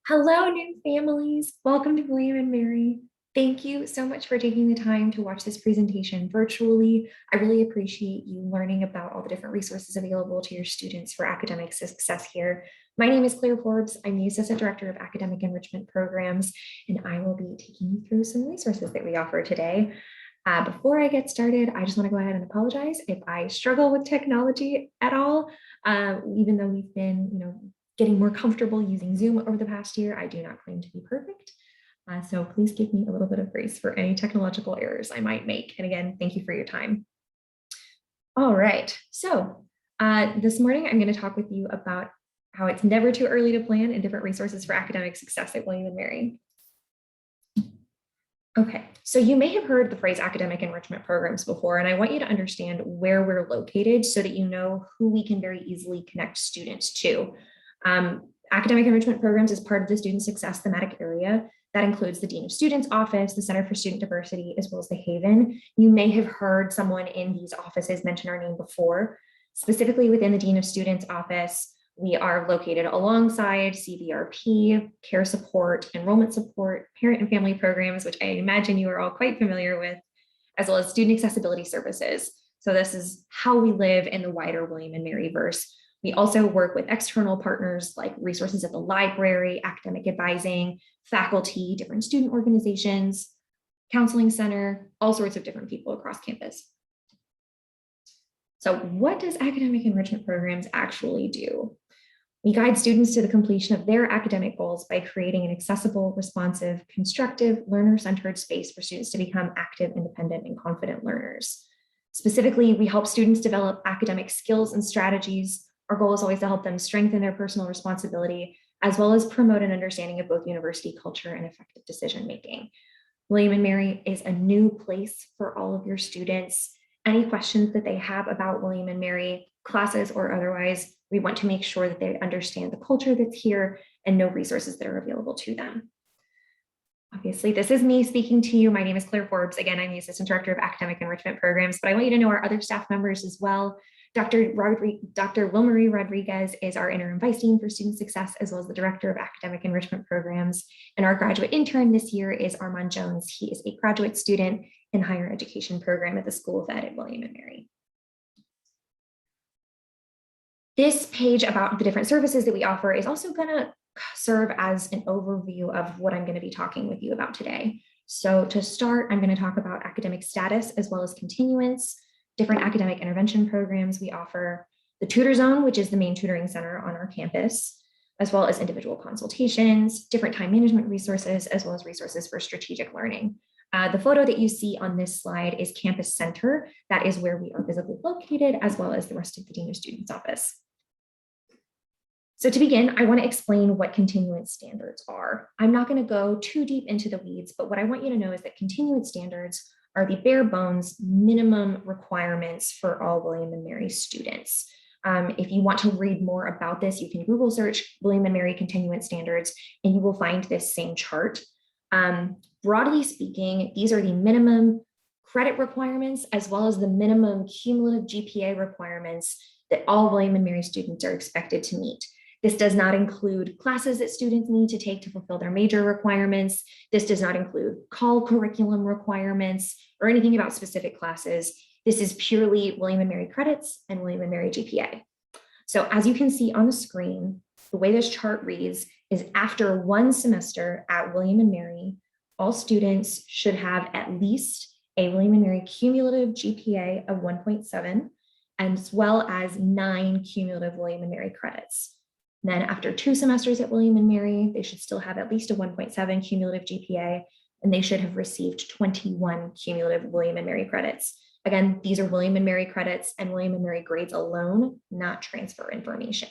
Hello, new families. Welcome to William and Mary. Thank you so much for taking the time to watch this presentation virtually. I really appreciate you learning about all the different resources available to your students for academic success here. My name is Claire Forbes. I'm the Assistant Director of Academic Enrichment Programs, and I will be taking you through some resources that we offer today. Before I get started, I just want to go ahead and apologize if I struggle with technology at all. Even though we've been, getting more comfortable using Zoom over the past year, I do not claim to be perfect. So please give me a little bit of grace for any technological errors I might make. And again, thank you for your time. All right, so this morning I'm going to talk with you about how it's never too early to plan and different resources for academic success at William and Mary. Okay, so you may have heard the phrase academic enrichment programs before, and I want you to understand where we're located so that you know who we can very easily connect students to. Academic enrichment programs is part of the student success thematic area. That includes the Dean of Students office, the Center for Student Diversity, as well as the Haven. You may have heard someone in these offices mention our name before. Specifically within the Dean of Students office, we are located alongside CVRP, care support, enrollment support, parent and family programs, which I imagine you are all quite familiar with, as well as student accessibility services. So this is how we live in the wider William and Mary verse. We also work with external partners like resources at the library, academic advising, faculty, different student organizations, counseling center, all sorts of different people across campus. So what does academic enrichment programs actually do? We guide students to the completion of their academic goals by creating an accessible, responsive, constructive, learner-centered space for students to become active, independent, and confident learners. Specifically, we help students develop academic skills and strategies. Our goal is always to help them strengthen their personal responsibility, as well as promote an understanding of both university culture and effective decision-making. William and Mary is a new place for all of your students. Any questions that they have about William and Mary, classes or otherwise, we want to make sure that they understand the culture that's here and know resources that are available to them. Obviously, this is me speaking to you. My name is Claire Forbes. Again, I'm the Assistant Director of Academic Enrichment Programs, but I want you to know our other staff members as well. Dr. Wilmarie Rodriguez is our Interim Vice Dean for Student Success, as well as the Director of Academic Enrichment Programs. And our graduate intern this year is Armand Jones. He is a graduate student in higher education program at the School of Ed at William and Mary. This page about the different services that we offer is also going to serve as an overview of what I'm going to be talking with you about today. So to start, I'm going to talk about academic status as well as continuance, different academic intervention programs we offer, the Tutor Zone, which is the main tutoring center on our campus, as well as individual consultations, different time management resources, as well as resources for strategic learning. The photo that you see on this slide is Campus Center. That is where we are visibly located, as well as the rest of the Dean of Students office. So to begin, I want to explain what continuance standards are. I'm not going to go too deep into the weeds, but what I want you to know is that continuance standards are the bare bones minimum requirements for all William and Mary students. If you want to read more about this, you can Google search William and Mary continuance standards, and you will find this same chart. Broadly speaking, these are the minimum credit requirements as well as the minimum cumulative GPA requirements that all William and Mary students are expected to meet. This does not include classes that students need to take to fulfill their major requirements. This does not include call curriculum requirements or anything about specific classes. This is purely William and Mary credits and William and Mary GPA. So as you can see on the screen, the way this chart reads is after one semester at William and Mary, all students should have at least a William and Mary cumulative GPA of 1.7, as well as 9 cumulative William and Mary credits. Then after 2 semesters at William and Mary, they should still have at least a 1.7 cumulative GPA, and they should have received 21 cumulative William and Mary credits. Again, these are William and Mary credits and William and Mary grades alone, not transfer information.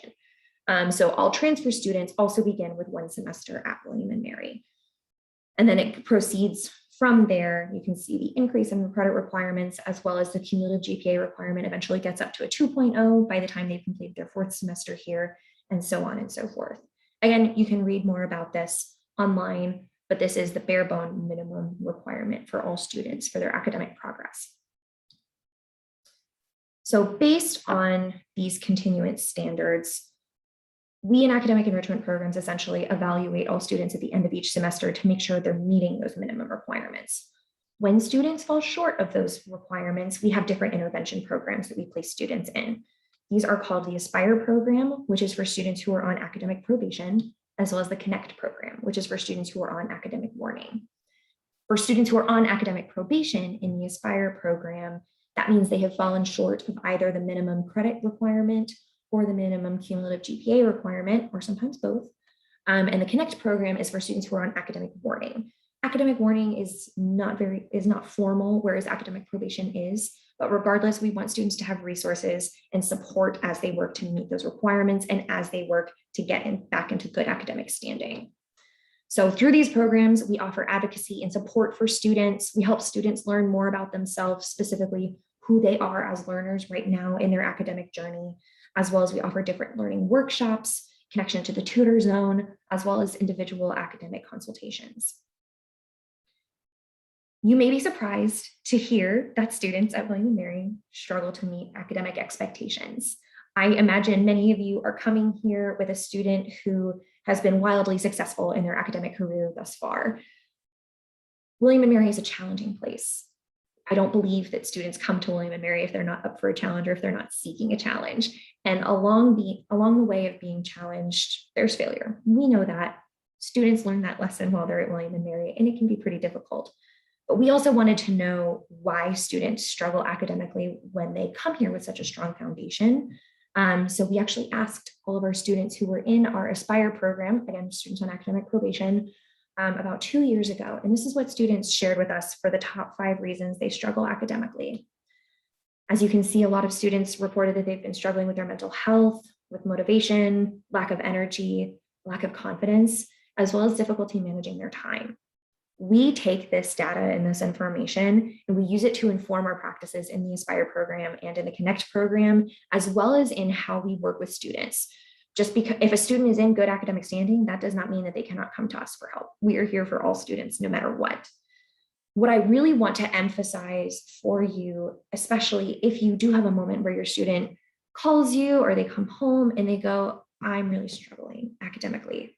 So all transfer students also begin with 1 semester at William and Mary. And then it proceeds from there. You can see the increase in the credit requirements as well as the cumulative GPA requirement eventually gets up to a 2.0 by the time they've completed their 4th semester here, and so on and so forth. Again, you can read more about this online, but this is the bare bone minimum requirement for all students for their academic progress. So based on these continuance standards, We in academic enrichment programs essentially evaluate all students at the end of each semester to make sure they're meeting those minimum requirements. When students fall short of those requirements, we have different intervention programs that we place students in. These are called the Aspire program, which is for students who are on academic probation, as well as the Connect program, which is for students who are on academic warning. For students who are on academic probation in the Aspire program, that means they have fallen short of either the minimum credit requirement or the minimum cumulative GPA requirement, or sometimes both. And the Connect program is for students who are on academic warning. Academic warning is not formal, whereas academic probation is. But regardless, we want students to have resources and support as they work to meet those requirements and as they work to get back into good academic standing. So through these programs, we offer advocacy and support for students. We help students learn more about themselves, specifically who they are as learners right now in their academic journey, as well as we offer different learning workshops, connection to the Tutor Zone, as well as individual academic consultations. You may be surprised to hear that students at William & Mary struggle to meet academic expectations. I imagine many of you are coming here with a student who has been wildly successful in their academic career thus far. William & Mary is a challenging place. I don't believe that students come to William & Mary if they're not up for a challenge or if they're not seeking a challenge. And along the way of being challenged, there's failure. We know that. Students learn that lesson while they're at William & Mary, and it can be pretty difficult. But we also wanted to know why students struggle academically when they come here with such a strong foundation. So we actually asked all of our students who were in our Aspire program, again, students on academic probation, about 2 years ago. And this is what students shared with us for the top 5 reasons they struggle academically. As you can see, a lot of students reported that they've been struggling with their mental health, with motivation, lack of energy, lack of confidence, as well as difficulty managing their time. We take this data and this information and we use it to inform our practices in the Aspire program and in the Connect program, as well as in how we work with students. Just because if a student is in good academic standing, that does not mean that they cannot come to us for help. We are here for all students, no matter what. What I really want to emphasize for you, especially if you do have a moment where your student calls you or they come home and they go, I'm really struggling academically.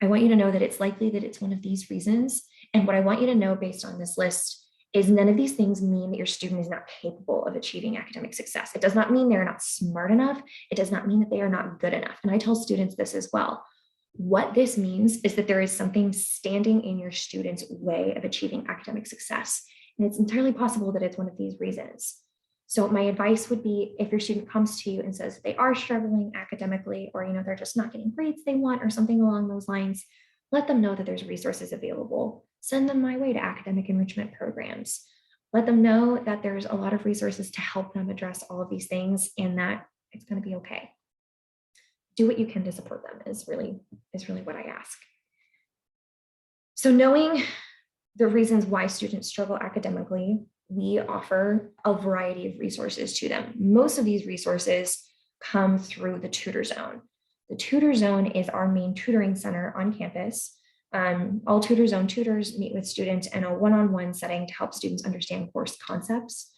I want you to know that it's likely that it's one of these reasons. And what I want you to know based on this list is none of these things mean that your student is not capable of achieving academic success. It does not mean they're not smart enough. It does not mean that they are not good enough. And I tell students this as well. What this means is that there is something standing in your student's way of achieving academic success. And it's entirely possible that it's one of these reasons. So my advice would be, if your student comes to you and says they are struggling academically, or they're just not getting grades they want or something along those lines, let them know that there's resources available. Send them my way to academic enrichment programs. Let them know that there's a lot of resources to help them address all of these things and that it's going to be okay. Do what you can to support them is really what I ask. So knowing the reasons why students struggle academically, we offer a variety of resources to them. Most of these resources come through the Tutor Zone. The Tutor Zone is our main tutoring center on campus. All Tutor Zone tutors meet with students in a one-on-one setting to help students understand course concepts.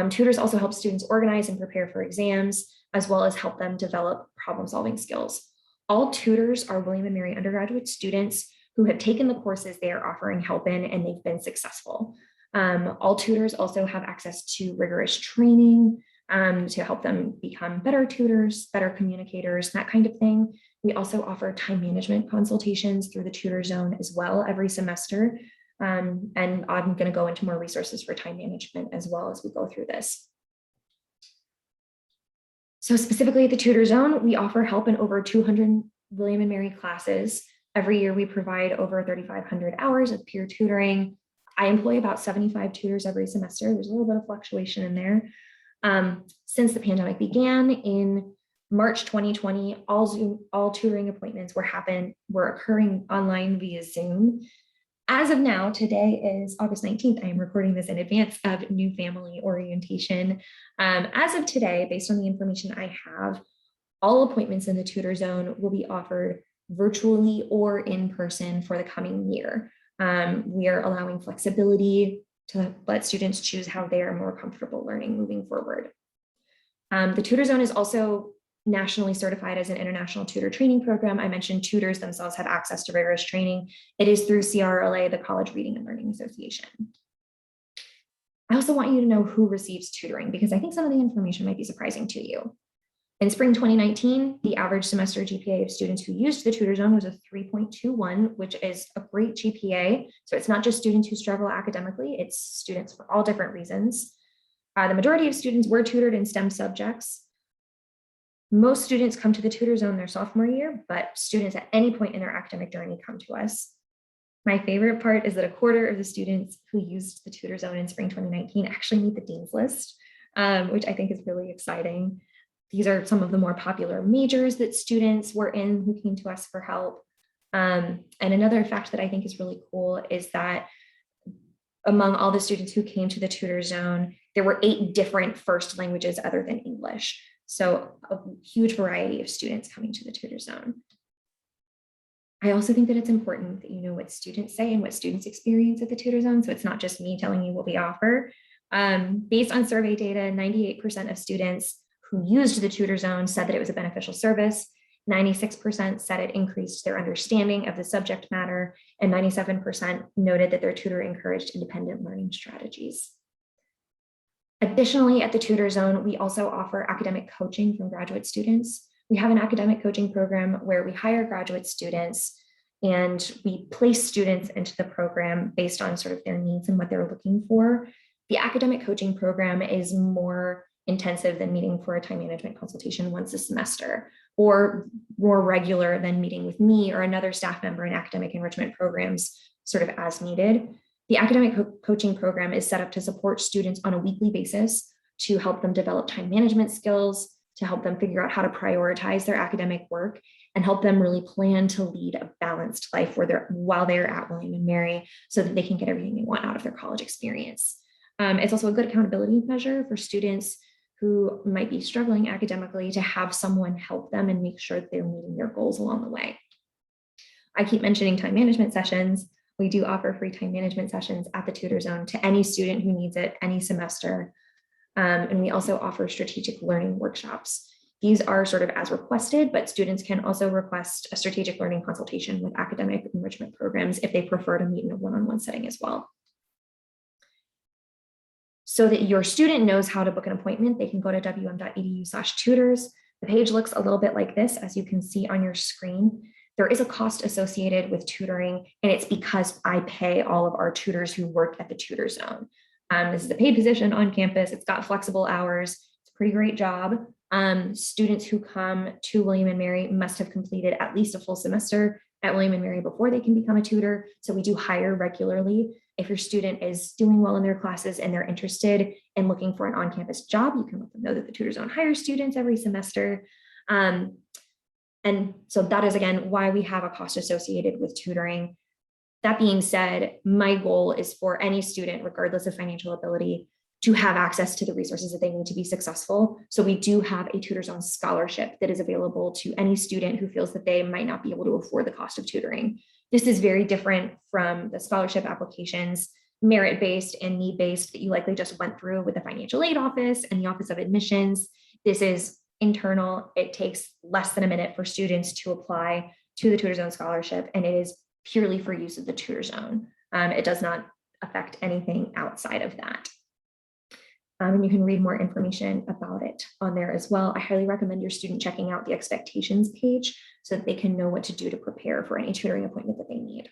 Tutors also help students organize and prepare for exams, as well as help them develop problem-solving skills. All tutors are William & Mary undergraduate students who have taken the courses they are offering help in and they've been successful. All tutors also have access to rigorous training to help them become better tutors, better communicators, that kind of thing. We also offer time management consultations through the Tutor Zone as well every semester. And I'm going to go into more resources for time management as well as we go through this. So specifically at the Tutor Zone, we offer help in over 200 William & Mary classes. Every year we provide over 3,500 hours of peer tutoring. I employ about 75 tutors every semester. There's a little bit of fluctuation in there. Since the pandemic began in March 2020, all tutoring appointments were occurring online via Zoom. As of now, today is August 19th. I am recording this in advance of new family orientation. As of today, based on the information I have, all appointments in the Tutor Zone will be offered virtually or in person for the coming year. We are allowing flexibility to let students choose how they are more comfortable learning moving forward. The Tutor Zone is also nationally certified as an international tutor training program. I mentioned tutors themselves have access to rigorous training. It is through CRLA, the College Reading and Learning Association. I also want you to know who receives tutoring, because I think some of the information might be surprising to you. In spring 2019, the average semester GPA of students who used the Tutor Zone was a 3.21, which is a great GPA. So it's not just students who struggle academically, it's students for all different reasons. The majority of students were tutored in STEM subjects. Most students come to the Tutor Zone their sophomore year, but students at any point in their academic journey come to us. My favorite part is that a quarter of the students who used the Tutor Zone in spring 2019 actually meet the Dean's List, which I think is really exciting. These are some of the more popular majors that students were in who came to us for help. And another fact that I think is really cool is that among all the students who came to the Tutor Zone, there were 8 different first languages other than English. So a huge variety of students coming to the Tutor Zone. I also think that it's important that you know what students say and what students experience at the Tutor Zone. So it's not just me telling you what we offer. Based on survey data, 98% of students who used the Tutor Zone said that it was a beneficial service. 96% said it increased their understanding of the subject matter, and 97% noted that their tutor encouraged independent learning strategies. Additionally, at the Tutor Zone, we also offer academic coaching from graduate students. We have an academic coaching program where we hire graduate students and we place students into the program based on sort of their needs and what they're looking for. The academic coaching program is more intensive than meeting for a time management consultation once a semester, or more regular than meeting with me or another staff member in academic enrichment programs sort of as needed. The academic coaching program is set up to support students on a weekly basis to help them develop time management skills, to help them figure out how to prioritize their academic work, and help them really plan to lead a balanced life while they're at William and Mary, so that they can get everything they want out of their college experience. It's also a good accountability measure for students who might be struggling academically to have someone help them and make sure that they're meeting their goals along the way. I keep mentioning time management sessions. We do offer free time management sessions at the Tutor Zone to any student who needs it any semester. And we also offer strategic learning workshops. These are sort of as requested, but students can also request a strategic learning consultation with academic enrichment programs if they prefer to meet in a one-on-one setting as well. So that your student knows how to book an appointment, they can go to wm.edu/tutors. The page looks a little bit like this, as you can see on your screen. There is a cost associated with tutoring, and it's because I pay all of our tutors who work at the Tutor Zone. This is a paid position on campus. It's got flexible hours. It's a pretty great job. Students who come to William and Mary must have completed at least a full semester at William and Mary before they can become a tutor. So we do hire regularly. If your student is doing well in their classes and they're interested in looking for an on-campus job, you can let them know that the Tutor Zone hires students every semester. And so that is, again, why we have a cost associated with tutoring. That being said, my goal is for any student, regardless of financial ability, to have access to the resources that they need to be successful. So we do have a Tutor Zone scholarship that is available to any student who feels that they might not be able to afford the cost of tutoring. This is very different from the scholarship applications, merit-based and need-based, that you likely just went through with the financial aid office and the Office of Admissions. This is internal. It takes less than a minute for students to apply to the Tutor Zone scholarship, and it is purely for use of the Tutor Zone. It does not affect anything outside of that. And you can read more information about it on there as well. I highly recommend your student checking out the expectations page so that they can know what to do to prepare for any tutoring appointment that they need.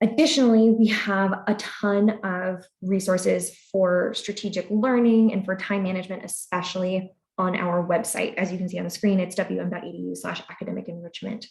Additionally, we have a ton of resources for strategic learning and for time management, especially on our website. As you can see on the screen, it's wm.edu/academic enrichment.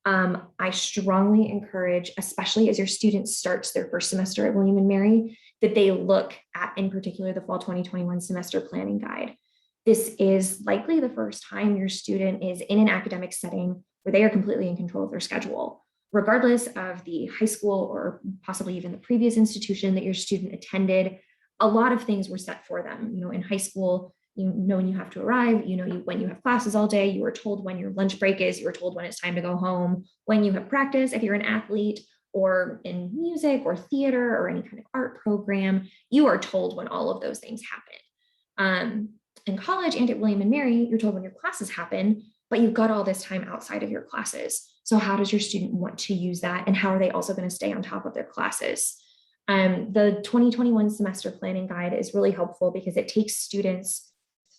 I strongly encourage, especially as your student starts their first semester at William and Mary, that they look at, in particular, the fall 2021 semester planning guide. This is likely the first time your student is in an academic setting where they are completely in control of their schedule. Regardless of the high school or possibly even the previous institution that your student attended, a lot of things were set for them. In high school, you know when you have to arrive, when you have classes all day, you are told when your lunch break is, you are told when it's time to go home, when you have practice, if you're an athlete or in music or theater or any kind of art program, you are told when all of those things happen. in college and at William and Mary, you're told when your classes happen, but you've got all this time outside of your classes. So how does your student want to use that? And how are they also going to stay on top of their classes? The 2021 semester planning guide is really helpful because it takes students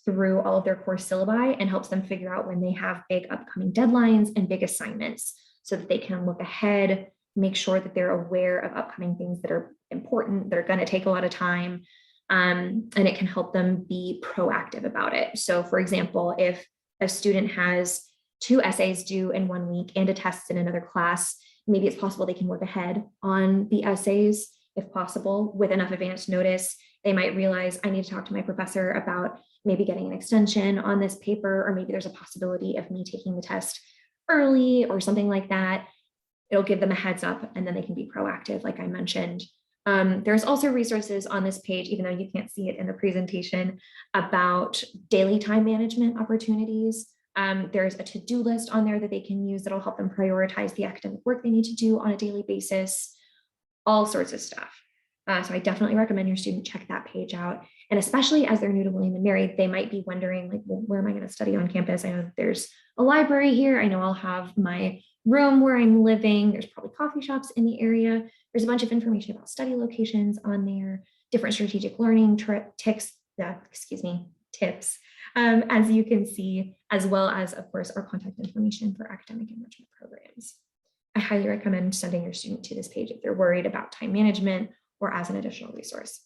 through all of their course syllabi and helps them figure out when they have big upcoming deadlines and big assignments so that they can look ahead, make sure that they're aware of upcoming things that are important, that are going to take a lot of time, and it can help them be proactive about it. So for example, if a student has 2 essays due in 1 week and a test in another class, maybe it's possible they can work ahead on the essays if possible with enough advance notice. They might realize I need to talk to my professor about maybe getting an extension on this paper, or maybe there's a possibility of me taking the test early or something like that. It'll give them a heads up and then they can be proactive, like I mentioned. There's also resources on this page, even though you can't see it in the presentation, about daily time management opportunities. There's a to-do list on there that they can use that'll help them prioritize the academic work they need to do on a daily basis, all sorts of stuff. So I definitely recommend your student check that page out. And especially as they're new to William and Mary, they might be wondering, like, well, where am I going to study on campus? I know that there's a library here. I know I'll have my room where I'm living. There's probably coffee shops in the area. There's a bunch of information about study locations on there, different strategic learning tips, as you can see, as well as, of course, our contact information for academic enrichment programs. I highly recommend sending your student to this page if they're worried about time management or as an additional resource.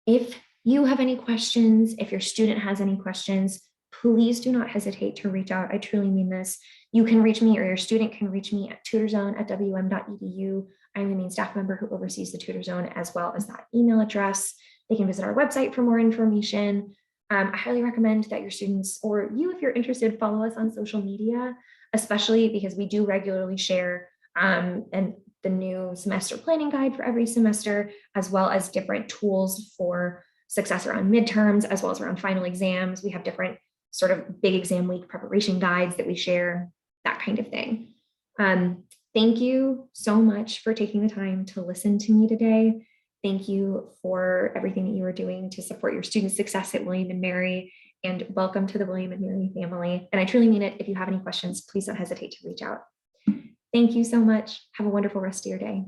If you have any questions, if your student has any questions, please do not hesitate to reach out. I truly mean this. You can reach me, or your student can reach me at tutorzone@wm.edu. I'm the main staff member who oversees the Tutor Zone, as well as that email address. They can visit our website for more information. I highly recommend that your students, or you, if you're interested, follow us on social media, especially because we do regularly share and the new semester planning guide for every semester, as well as different tools for success around midterms, as well as around final exams. We have different sort of big exam week preparation guides that we share, that kind of thing. Thank you so much for taking the time to listen to me today. Thank you for everything that you are doing to support your student success at William and Mary, and welcome to the William and Mary family. And I truly mean it. If you have any questions, please don't hesitate to reach out. Thank you so much. Have a wonderful rest of your day.